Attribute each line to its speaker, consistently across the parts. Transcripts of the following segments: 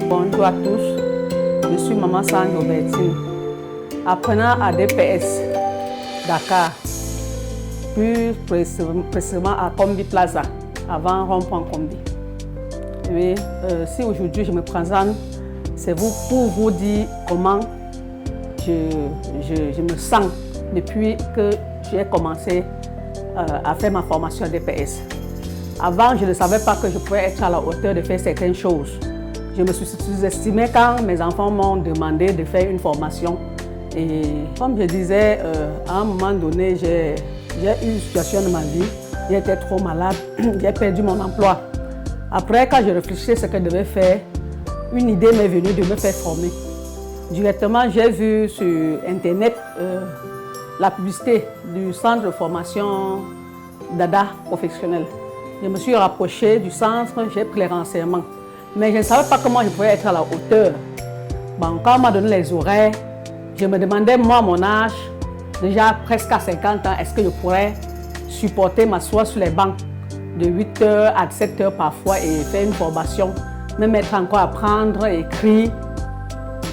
Speaker 1: Bonjour à tous, je suis Maman Sandra Robertine, apprenant à DPS Dakar, plus précisément à Combi Plaza, avant Rond-Point Combi. Oui, si aujourd'hui je me présente, c'est pour vous dire comment je me sens depuis que j'ai commencé à faire ma formation à DPS. Avant, je ne savais pas que je pouvais être à la hauteur de faire certaines choses. Je me suis sous-estimée quand mes enfants m'ont demandé de faire une formation. Et comme je disais, à un moment donné, j'ai eu une situation de ma vie. J'étais trop malade, j'ai perdu mon emploi. Après, quand je réfléchissais à ce que je devais faire, une idée m'est venue de me faire former. Directement, j'ai vu sur Internet la publicité du centre de formation Dada professionnel. Je me suis rapprochée du centre, j'ai pris les renseignements. Mais je ne savais pas comment je pouvais être à la hauteur. Bon, quand on m'a donné les horaires, je me demandais, moi, à mon âge, déjà presque à 50 ans, est-ce que je pourrais supporter m'asseoir sur les bancs de 8h à 7h parfois et faire une formation, me mettre encore à apprendre, écrire.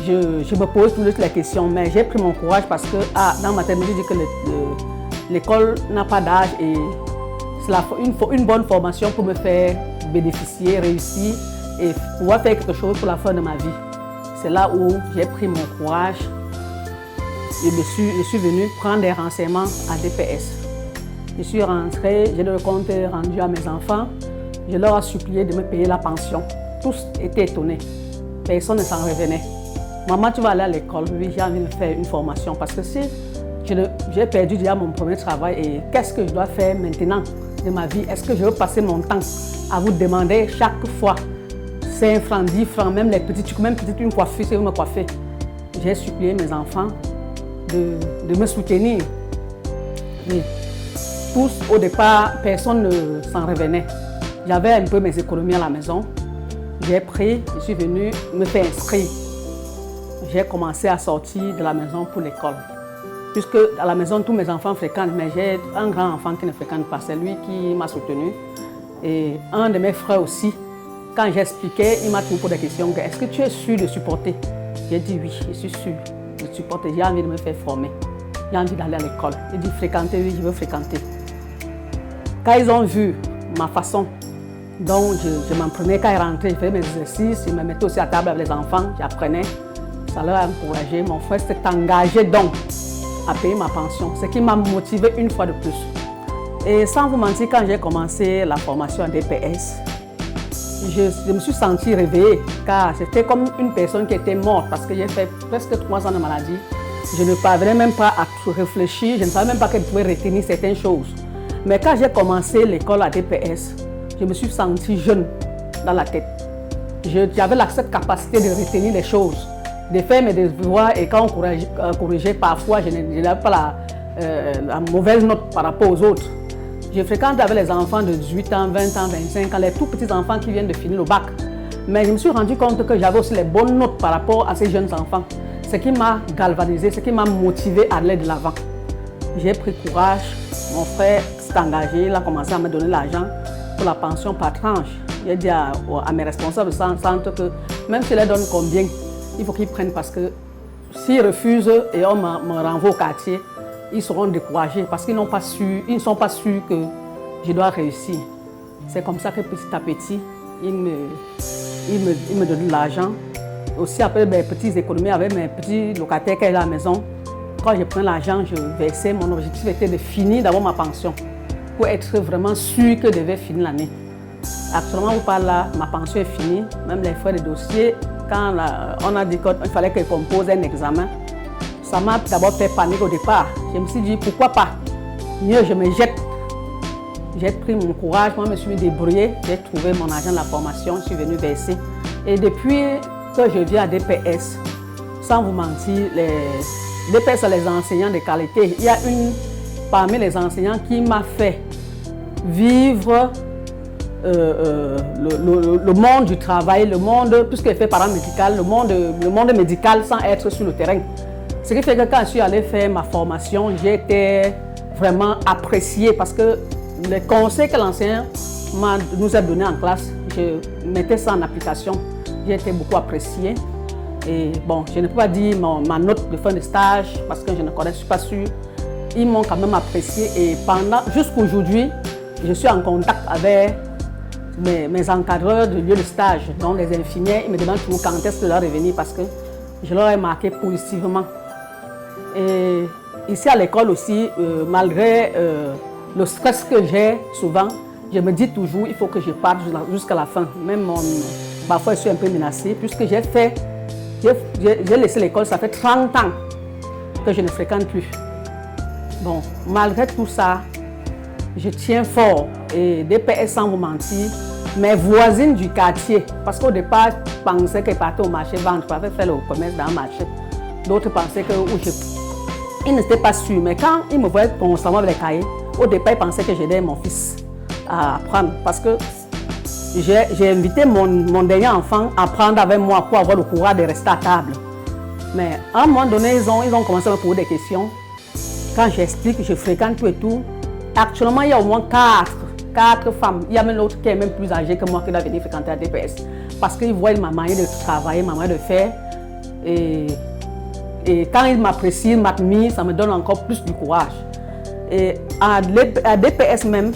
Speaker 1: Je me pose toutes les questions, mais j'ai pris mon courage parce que dans ma tête, je dis que l'école n'a pas d'âge et il faut une bonne formation pour me faire bénéficier, réussir et pouvoir faire quelque chose pour la fin de ma vie. C'est là où j'ai pris mon courage et je suis venue prendre des renseignements à DPS. Je suis rentrée, j'ai le compte rendu à mes enfants. Je leur ai supplié de me payer la pension. Tous étaient étonnés. Personne ne s'en revenait. Maman, tu vas aller à l'école. Oui, j'ai envie de faire une formation parce que si j'ai perdu déjà mon premier travail et qu'est-ce que je dois faire maintenant de ma vie? Est-ce que je veux passer mon temps à vous demander chaque fois 5 francs, 10 francs, même les petits trucs, même petite une coiffure, si vous me coiffez? J'ai supplié mes enfants de me soutenir. Oui. Tous, au départ, personne ne s'en revenait. J'avais un peu mes économies à la maison. J'ai pris, je suis venue me faire inscrire. J'ai commencé à sortir de la maison pour l'école. Puisque à la maison, tous mes enfants fréquentent, mais j'ai un grand enfant qui ne fréquente pas. C'est lui qui m'a soutenu. Et un de mes frères aussi, quand j'expliquais, il m'a toujours posé des questions. Est-ce que tu es sûr de supporter? J'ai dit oui, je suis sûr de supporter. J'ai envie de me faire former. J'ai envie d'aller à l'école. Il dit fréquenter, oui, je veux fréquenter. Quand ils ont vu ma façon dont je m'en prenais, quand ils rentraient, je faisais mes exercices, je me mettais aussi à table avec les enfants, j'apprenais. Ça leur a encouragé. Mon frère s'est engagé donc à payer ma pension, ce qui m'a motivé une fois de plus. Et sans vous mentir, quand j'ai commencé la formation à DPS, je me suis sentie réveillée, car c'était comme une personne qui était morte parce que j'ai fait presque 3 ans de maladie. Je ne parvenais même pas à réfléchir, je ne savais même pas qu'elle pouvait retenir certaines choses. Mais quand j'ai commencé l'école à DPS, je me suis sentie jeune dans la tête. J'avais cette capacité de retenir les choses, de faire mes devoirs et quand on corrigeait parfois, je n'avais pas la mauvaise note par rapport aux autres. Je fréquente avec les enfants de 18 ans, 20 ans, 25 ans, les tout petits enfants qui viennent de finir le bac. Mais je me suis rendu compte que j'avais aussi les bonnes notes par rapport à ces jeunes enfants. Ce qui m'a galvanisé, ce qui m'a motivé à aller de l'avant. J'ai pris courage, mon frère s'est engagé, il a commencé à me donner l'argent pour la pension par tranche. J'ai dit à mes responsables du centre que même s'ils leur donnent combien, il faut qu'ils prennent parce que s'ils refusent et on me renvoie au quartier, ils seront découragés parce qu'ils ne sont pas sûrs que je dois réussir. C'est comme ça que petit à petit, ils me donnent de l'argent. Aussi après mes petites économies avec mes petits locataires qui étaient à la maison, quand je prends l'argent, je versais. Mon objectif était de finir d'avoir ma pension pour être vraiment sûr que je devais finir l'année. Actuellement, vous parlez là, ma pension est finie, même les frais de dossier. Quand on a dit qu'il fallait que je compose un examen, ça m'a d'abord fait panique au départ. Je me suis dit, pourquoi pas? Mieux, je me jette. J'ai pris mon courage, moi je me suis débrouillée, j'ai trouvé mon argent de la formation, je suis venue verser. Et depuis que je viens à DPS, sans vous mentir, les DPS sont les enseignants de qualité. Il y a une parmi les enseignants qui m'a fait vivre le monde du travail, le monde, tout ce qui est fait paramédical, le monde médical sans être sur le terrain. Ce qui fait que quand je suis allée faire ma formation, j'ai été vraiment appréciée parce que les conseils que l'enseignant nous a donnés en classe, je mettais ça en application. j'ai été beaucoup appréciée. Et bon, je ne peux pas dire ma note de fin de stage parce que je ne connais pas sûre. Ils m'ont quand même appréciée et jusqu'aujourd'hui, je suis en contact avec mes encadreurs de lieu de stage, donc les infirmières. Ils me demandent toujours quand est-ce que je leur revenir parce que je leur ai marqué positivement. Et ici à l'école aussi, malgré le stress que j'ai souvent, je me dis toujours il faut que je parte jusqu'à la fin. Même parfois je suis un peu menacée puisque j'ai laissé l'école, ça fait 30 ans que je ne fréquente plus. Bon, malgré tout ça, je tiens fort. Et DPS, sans vous mentir, mes voisines du quartier, parce qu'au départ, je pensais qu'elles partaient au marché vendre, je faire le commerce dans le marché. D'autres pensaient que ils n'étaient pas sûrs, mais quand ils me voyaient constamment avec les cahiers, au départ, ils pensaient que j'aidais mon fils à apprendre. Parce que j'ai invité mon dernier enfant à apprendre avec moi pour avoir le courage de rester à table. Mais à un moment donné, ils ont commencé à me poser des questions. Quand j'explique que je fréquente tout et tout, actuellement, il y a au moins 4 femmes. Il y a même l'autre qui est même plus âgée que moi qui doit venir fréquenter la DPS. Parce qu'ils voient ma manière de travailler, ma manière de faire. Et quand ils m'apprécient, ils m'admirent, ça me donne encore plus du courage. Et à DPS même,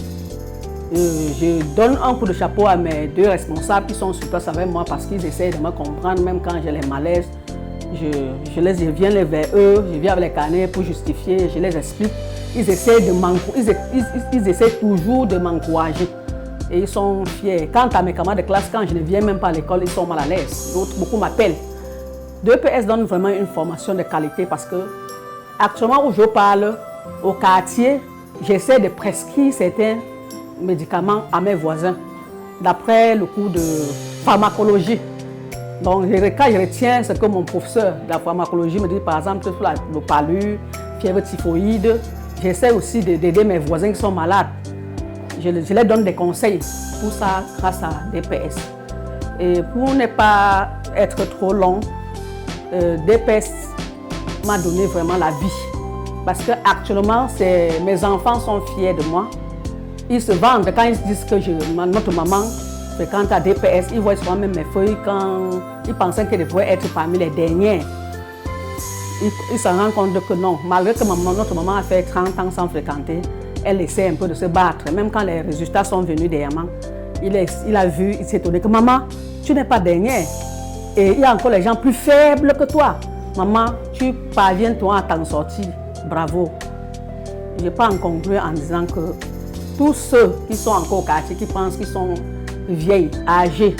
Speaker 1: je donne un coup de chapeau à mes 2 responsables qui sont sur place avec moi parce qu'ils essaient de me comprendre, même quand j'ai les malaises. Je viens vers eux, je viens avec les carnets pour justifier, je les explique. Ils essaient toujours de m'encourager et ils sont fiers. Quant à mes camarades de classe, quand je ne viens même pas à l'école, ils sont mal à l'aise. D'autres, beaucoup m'appellent. DPS donne vraiment une formation de qualité parce que actuellement où je parle, au quartier, j'essaie de prescrire certains médicaments à mes voisins d'après le cours de pharmacologie. Donc, quand je retiens ce que mon professeur de la pharmacologie me dit, par exemple, sur le palu, fièvre typhoïde, j'essaie aussi d'aider mes voisins qui sont malades. Je leur donne des conseils, tout ça grâce à DPS. Et pour ne pas être trop long, DPS m'a donné vraiment la vie. Parce qu'actuellement, mes enfants sont fiers de moi. Ils se vendent quand ils disent que notre maman fréquente à DPS, ils voient souvent même mes feuilles quand ils pensaient qu'elles devaient être parmi les dernières. Ils se rendent compte que non, malgré que notre maman a fait 30 ans sans fréquenter, elle essaie un peu de se battre. Même quand les résultats sont venus dernièrement, il a vu, il s'est étonné que maman, tu n'es pas dernière. Et il y a encore les gens plus faibles que toi. Maman, tu parviens toi à t'en sortir. Bravo. Je n'ai pas en conclu en disant que tous ceux qui sont encore au quartier, qui pensent qu'ils sont vieilles, âgées,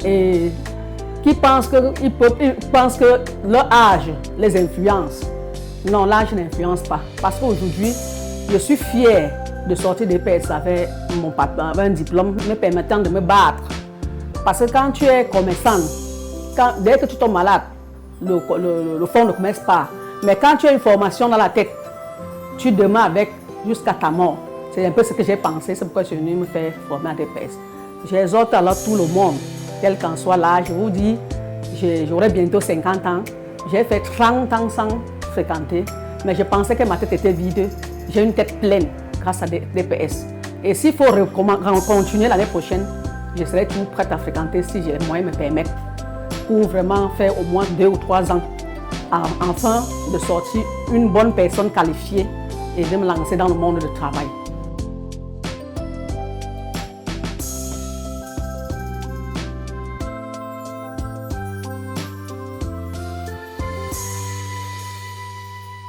Speaker 1: et qui pensent que leur âge les influence. Non, l'âge n'influence pas. Parce qu'aujourd'hui, je suis fière de sortir des DPS avec mon papa, avec un diplôme me permettant de me battre. Parce que quand tu es commerçant, dès que tu tombes malade, le fonds ne commence pas. Mais quand tu as une formation dans la tête, tu demeures avec jusqu'à ta mort. C'est un peu ce que j'ai pensé, c'est pourquoi je suis venue me faire former à DPS. J'exhorte alors tout le monde, quel qu'en soit l'âge. Je vous dis, j'aurai bientôt 50 ans. J'ai fait 30 ans sans fréquenter, mais je pensais que ma tête était vide. J'ai une tête pleine grâce à DPS. Et s'il faut continuer l'année prochaine, je serai toujours prête à fréquenter si les moyens me permettent, pour vraiment faire au moins 2 ou 3 ans, afin de sortir une bonne personne qualifiée et de me lancer dans le monde du travail.